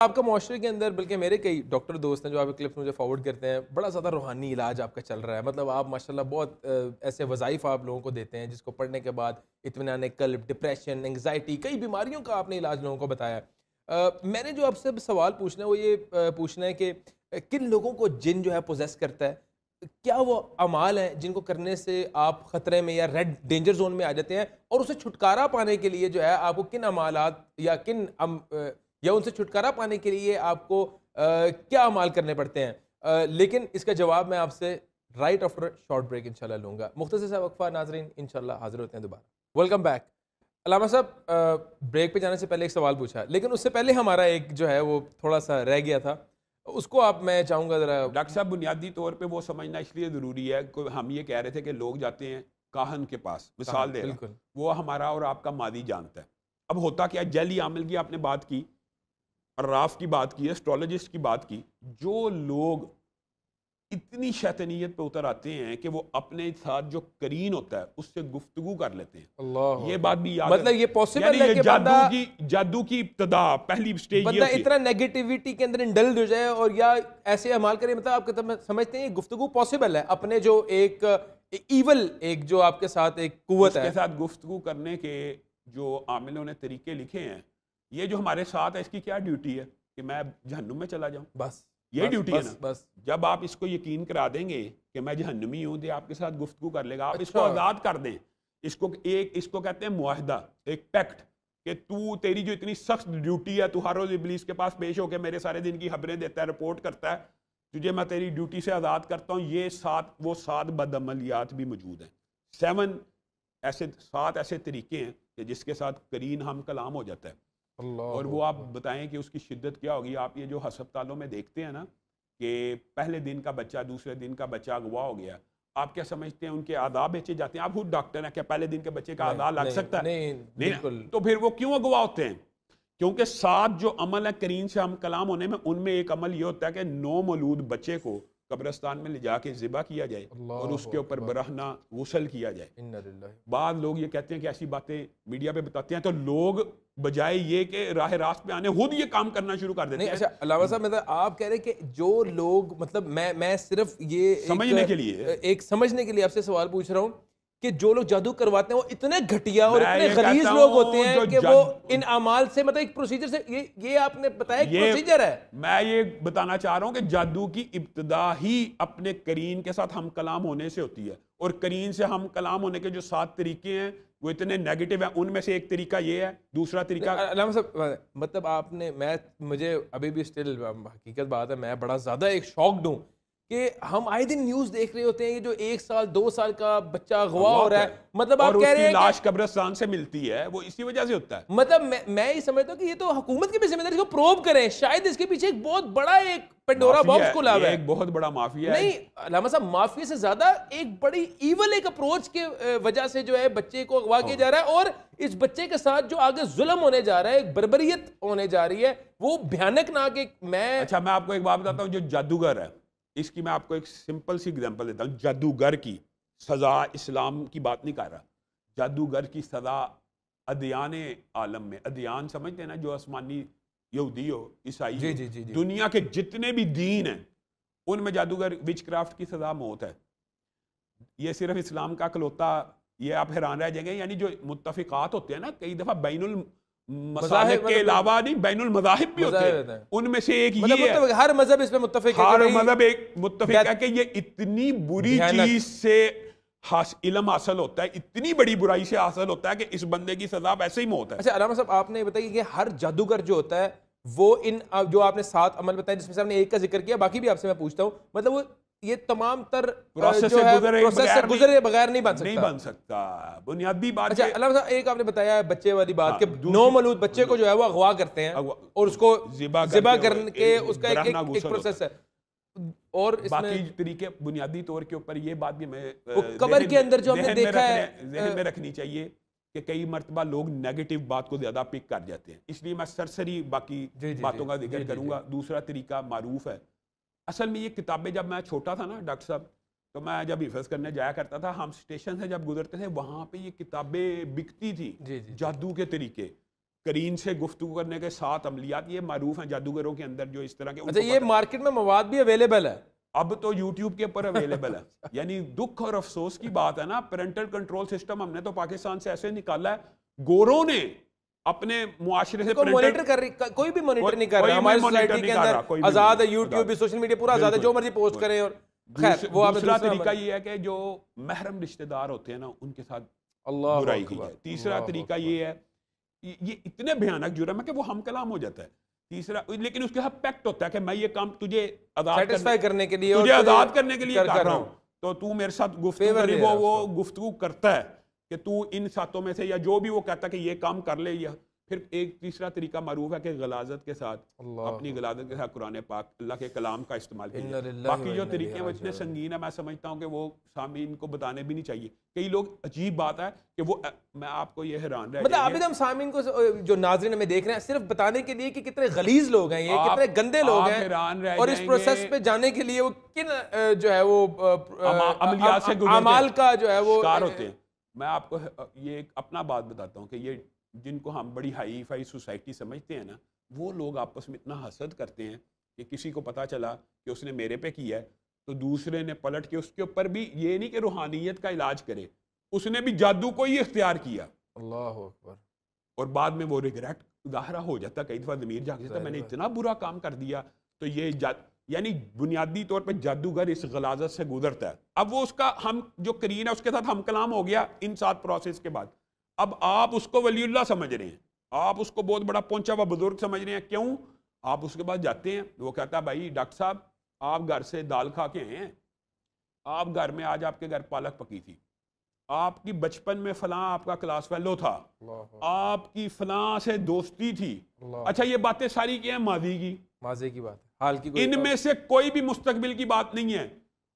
آپ کا معاشرے کے اندر، بلکہ میرے کئی ڈاکٹر دوست ہیں جو آپ کے کلپس مجھے فارورڈ کرتے ہیں، بڑا زیادہ روحانی علاج آپ کا چل رہا ہے. مطلب آپ ماشاءاللہ بہت ایسے وظائف آپ لوگوں کو دیتے ہیں جس کو پڑھنے کے بعد اطمینان قلب، ڈپریشن، انگزائٹی، کئی بیماریوں کا آپ نے علاج لوگوں کو بتایا ہے. میں نے جو آپ سے سوال پوچھنا ہے وہ یہ پوچھنا ہے کہ کن لوگوں کو جن جو ہے پوزیس کرتا ہے؟ کیا وہ اعمال ہیں جن کو کرنے سے آپ خطرے میں یا ریڈ ڈینجر زون میں آ جاتے ہیں، اور اسے چھٹکارا پانے کے لیے جو ہے آپ کو کن اعمالات یا یا ان سے چھٹکارا پانے کے لیے آپ کو کیا اعمال کرنے پڑتے ہیں؟ لیکن اس کا جواب میں آپ سے رائٹ آفٹر شارٹ بریک انشاءاللہ لوں گا. مختصر سا وقفہ ناظرین، انشاءاللہ حاضر ہوتے ہیں دوبارہ. Welcome back. علامہ صاحب، بریک پہ جانے سے پہلے ایک سوال پوچھا، لیکن اس سے پہلے ہمارا ایک جو ہے وہ تھوڑا سا رہ گیا تھا، اس کو آپ میں چاہوں گا ذرا. ڈاکٹر صاحب بنیادی طور پہ وہ سمجھنا اس لیے ضروری ہے کہ ہم یہ کہہ رہے تھے کہ لوگ جاتے ہیں کاہن کے پاس، مثال دے رہا ہوں، وہ ہمارا اور آپ کا ماضی جانتا ہے. اب ہوتا کیا، جعلی عامل کی آپ نے بات کی، عراف کی بات کی، ایسٹرولوجسٹ کی بات کی. جو لوگ اتنی شیطانیت پہ اتر آتے ہیں کہ وہ اپنے ساتھ جو قرین ہوتا ہے اس سے گفتگو کر لیتے ہیں. اللہ، یہ بات بھی یاد مطلب یہ پاسبل ہے کہ جادو کی ابتدا پہلی سٹیج بندہ اتنا نیگیٹیوٹی کے اندر انڈلج ہو جائے اور یا ایسے اعمال کرے. مطلب آپ سمجھتے ہیں یہ گفتگو پاسبل ہے اپنے جو ایک ایول، ایک جو آپ کے ساتھ ایک قوت ہے، اس کے ساتھ گفتگو کرنے کے جو عاملوں نے طریقے لکھے ہیں؟ یہ جو ہمارے ساتھ ہے اس کی کیا ڈیوٹی ہے کہ میں جہنم میں چلا جاؤں؟ بس یہ ڈیوٹی ہے نا. بس جب آپ اس کو یقین کرا دیں گے کہ میں جہنمی ہوں، تو آپ کے ساتھ گفتگو کر لے گا. آپ اس کو آزاد کر دیں. اس کو کہتے ہیں معاہدہ، ایک پیکٹ، کہ تیری جو اتنی سخت ڈیوٹی ہے، تو ہر روز ابلیس کے پاس پیش ہو کے میرے سارے دن کی خبریں دیتا ہے، رپورٹ کرتا ہے، تجھے میں تیری ڈیوٹی سے آزاد کرتا ہوں. یہ وہ 7 بدعملیات بھی موجود ہیں. 7 ایسے طریقے ہیں کہ جس کے ساتھ قرین ہم کلام ہو جاتا ہے. اور وہ آپ بتائیں کہ اس کی شدت کیا ہوگی. آپ یہ جو ہسپتالوں میں دیکھتے ہیں نا کہ پہلے دن کا بچہ، دوسرے دن کا بچہ اغوا ہو گیا، آپ کیا سمجھتے ہیں ان کے اعضاء بیچے جاتے ہیں؟ آپ خود ڈاکٹر ہیں، کیا پہلے دن کے بچے کا اعضاء لگ سکتا ہے؟ نہیں. تو پھر وہ کیوں اغوا ہوتے ہیں؟ کیونکہ 7 جو عمل ہے قرین سے ہم کلام ہونے میں، ان میں ایک عمل یہ ہوتا ہے کہ نو مولود بچے کو قبرستان میں لے جا کے ذبح کیا جائے اور اس کے اوپر برہنہ غسل کیا جائے. بعض لوگ یہ کہتے ہیں کہ ایسی باتیں میڈیا پہ بتاتے ہیں، تو لوگ بجائے یہ کہ راہ راست پہ آنے خود یہ کام کرنا شروع کر دیتے ہیں. اچھا علامہ صاحب، مطلب آپ کہہ رہے کہ جو لوگ، مطلب میں صرف یہ سمجھنے کے لیے سمجھنے کے لیے آپ سے سوال پوچھ رہا ہوں کہ جو لوگ جادو کرواتے ہیں وہ اتنے گھٹیا اور اتنے غلیظ لوگ ہوتے ہیں کہ وہ ان اعمال سے، مطلب ایک پروسیجر سے، یہ آپ نے بتایا ایک پروسیجر ہے. میں یہ بتانا چاہ رہا ہوں کہ جادو کی ابتدا ہی اپنے قرین کے ساتھ ہم کلام ہونے سے ہوتی ہے. اور قرین سے ہم کلام ہونے کے جو 7 طریقے ہیں وہ اتنے نیگیٹو ہیں. ان میں سے ایک طریقہ یہ ہے. دوسرا طریقہ، علامہ صاحب، مطلب آپ نے، مجھے ابھی بھی اسٹل حقیقت بات ہے، میں بڑا زیادہ ایک شاکڈ ہوں کہ ہم آئے دن نیوز دیکھ رہے ہوتے ہیں کہ جو 1 سال 2 سال کا بچہ اغوا ہو رہا ہے. مطلب آپ کہہ رہے ہیں لاش قبرستان سے ملتی ہے، وہ اسی وجہ سے ہوتا ہے. مطلب میں یہ سمجھتا ہوں کہ یہ تو حکومت کی بھی ذمہ داری، اس کو پروب کریں. شاید اس کے پیچھے ایک بہت بڑا ایک پنڈورا باکس کھلا ہوا ہے. ایک بہت بڑا مافیا ہے. نہیں علامہ صاحب، مافیا سے زیادہ ایک بڑی ایول ایک اپروچ کے وجہ سے جو ہے بچے کو اغوا کیا جا رہا ہے، اور اس بچے کے ساتھ جو آگے ظلم ہونے جا رہا ہے، ایک بربریت ہونے جا رہی ہے، وہ بھیانک نہ کہ اچھا میں آپ کو ایک بات بتاتا ہوں. جو جادوگر ہے، اس کی میں آپ کو ایک سمپل سی ایگزامپل دیتا ہوں. جادوگر کی سزا، اسلام کی بات نہیں کر رہا، جادوگر کی سزا ادیان عالم میں، ادیان سمجھتے ہیں نا، جو آسمانی، یہودی ہو، عیسائی ہو، دنیا کے جتنے بھی دین ہیں ان میں جادوگر وچ کرافٹ کی سزا موت ہے. یہ صرف اسلام کا اکلوتا، یہ آپ حیران رہ جائیں گے. یعنی جو متفقات ہوتے ہیں نا، کئی دفعہ بین المذاہب کے علاوہ نہیں، بین المذاہب بھی ہوتے ہیں. ان میں سے ایک یہ ہے، ہر مذہب اس میں متفق ہے، ہر مذہب ایک متفق ہے کہ یہ اتنی بری چیز سے علم حاصل ہوتا ہے، اتنی بڑی برائی سے حاصل ہوتا ہے کہ اس بندے کی سزا ویسے ہی موت ہے. اچھا علامہ صاحب، آپ نے بتایا کہ ہر جادوگر جو ہوتا ہے وہ ان جو آپ نے 7 عمل بتائے، جس میں سے آپ نے ایک کا ذکر کیا، باقی بھی آپ سے میں پوچھتا ہوں، مطلب وہ یہ تمام تر پروسیس سے گزرے بغیر نہیں بن سکتا. بنیادی بات. اچھا علامہ صاحب، ایک آپ نے بتایا بچے والی بات کہ نو مولود بچے کو جو ہے وہ اغوا کرتے ہیں اور اس کو ذبح کرنے کے اس کا ایک پروسیس ہے. اور باقی طریقے بنیادی طور کے اوپر یہ بات بھی میں قبر کے اندر جو ہم نے دیکھا ہے، ذہن میں رکھنی چاہیے کہ کئی مرتبہ لوگ نیگیٹو بات کو زیادہ پک کر جاتے ہیں. اس لیے میں سرسری باقی باتوں کا ذکر کروں گا. دوسرا طریقہ معروف ہے. اصل میں یہ کتابیں، جب میں چھوٹا تھا نا ڈاکٹر صاحب، تو میں جب حفظ کرنے جایا کرتا تھا، ہم اسٹیشن سے جب گزرتے تھے وہاں پہ یہ کتابیں بکتی تھی، جادو کے طریقے. کرین سے گفتگو کرنے کے 7 عملیات یہ معروف ہیں جادوگروں کے اندر جو اس طرح کے. اچھا یہ مارکیٹ میں مواد بھی اویلیبل ہے اب تو یوٹیوب کے اوپر اویلیبل ہے. یعنی دکھ اور افسوس کی بات ہے نا, پیرنٹل کنٹرول سسٹم ہم نے تو پاکستان سے ایسے نکالا ہے, گوروں نے اپنے معاشرے سے مانیٹر کر رہی, کوئی بھی مانیٹر نہیں کر رہا ہماری سوسائٹی کے اندر, آزاد ہے یوٹیوب بھی, سوشل میڈیا پورا آزاد ہے, جو مرضی پوسٹ کریں. اور خیر وہ دوسرا طریقہ یہ ہے کہ جو محرم رشتہ دار ہوتے ہیں نا ان کے ساتھ برائی کی جائے. تیسرا طریقہ یہ ہے, یہ اتنے بھیانک جرم ہے کہ وہ ہم کلام ہو جاتا ہے. تیسرا لیکن اس کے ساتھ پیکٹ ہوتا ہے کہ میں یہ کام تجھے سیٹسفائی کرنے کے لیے, تجھے آزاد کرنے کے لیے کر رہا ہوں, تو تو میرے ساتھ گفتگو کری, وہ گفتگو کرتا ہے کہ تو ان ساتوں میں سے, یا جو بھی وہ کہتا ہے کہ یہ کام کر لے. یا پھر ایک تیسرا طریقہ معروف ہے کہ غلاظت کے ساتھ, اپنی غلاظت کے ساتھ قرآن پاک اللہ کے کلام کا استعمال کیا. باقی جو طریقے وہ اتنے سنگین ہیں, میں سمجھتا ہوں کہ وہ سامعین کو بتانے بھی نہیں چاہیے. کئی لوگ, عجیب بات ہے کہ وہ, میں آپ کو یہ حیران رہ مطلب ابھی ہم سامعین کو جو ناظرین ہمیں دیکھ رہے ہیں صرف بتانے کے لیے کہ کتنے غلیظ لوگ ہیں یہ, کتنے گندے لوگ ہیں, اور اس پروسیس پہ جانے کے لیے وہ کن جو ہے وہ عملیات سے اعمال کا جو ہے وہ شکار ہوتے ہیں. میں آپ کو یہ اپنا بات بتاتا ہوں کہ یہ جن کو ہم بڑی ہائی فائی سوسائٹی سمجھتے ہیں نا, وہ لوگ آپس میں اتنا حسد کرتے ہیں کہ کسی کو پتا چلا کہ اس نے میرے پہ کیا ہے تو دوسرے نے پلٹ کے اس کے اوپر بھی, یہ نہیں کہ روحانیت کا علاج کرے, اس نے بھی جادو کو ہی اختیار کیا. اللہ اکبر. اور بعد میں وہ ریگریٹ ظاہرہ ہو جاتا, کئی دفعہ ضمیر جاگ جاتا, میں نے اتنا برا کام کر دیا. تو یہ یعنی بنیادی طور پہ جادوگر اس غلاظت سے گزرتا ہے. اب وہ اس کا ہم جو کرین ہے اس کے ساتھ ہم کلام ہو گیا ان 7 پروسیس کے بعد. اب آپ اس کو ولی اللہ سمجھ رہے ہیں, آپ اس کو بہت بڑا پہنچا ہوا بزرگ سمجھ رہے ہیں. کیوں؟ آپ اس کے بعد جاتے ہیں, وہ کہتا ہے بھائی ڈاکٹر صاحب آپ گھر سے دال کھا کے آئے ہیں, آپ گھر میں آج آپ کے گھر پالک پکی تھی, آپ کی بچپن میں فلاں آپ کا کلاس فیلو تھا, آپ کی فلاں سے دوستی تھی. اچھا یہ باتیں ساری کیا ہیں ماضی کی, ماضی کی بات, حال کی, ان میں سے کوئی بھی مستقبل کی بات نہیں ہے.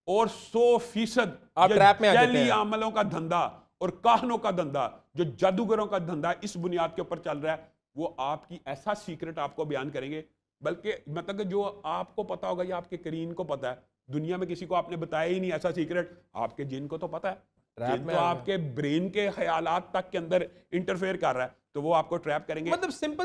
اور 100% آپ ٹریپ میں آ جاتے ہیں. عملوں کا دھندا اور کاہنوں کا دھندا, جو جادوگروں کا دھندا اس بنیاد کے اوپر چل رہا ہے, وہ آپ کی ایسا سیکرٹ آپ کو بیان کریں گے, بلکہ مطلب کہ جو آپ کو پتا ہوگا یا آپ کے کرین کو پتا ہے, دنیا میں کسی کو آپ نے بتایا ہی نہیں ایسا سیکرٹ. آپ کے جن کو تو پتا ہے, جن تو آپ کے برین کے خیالات تک کے اندر انٹرفیئر کر رہا ہے, تو وہ آپ کو ٹریپ کریں گے. مطلب سمپل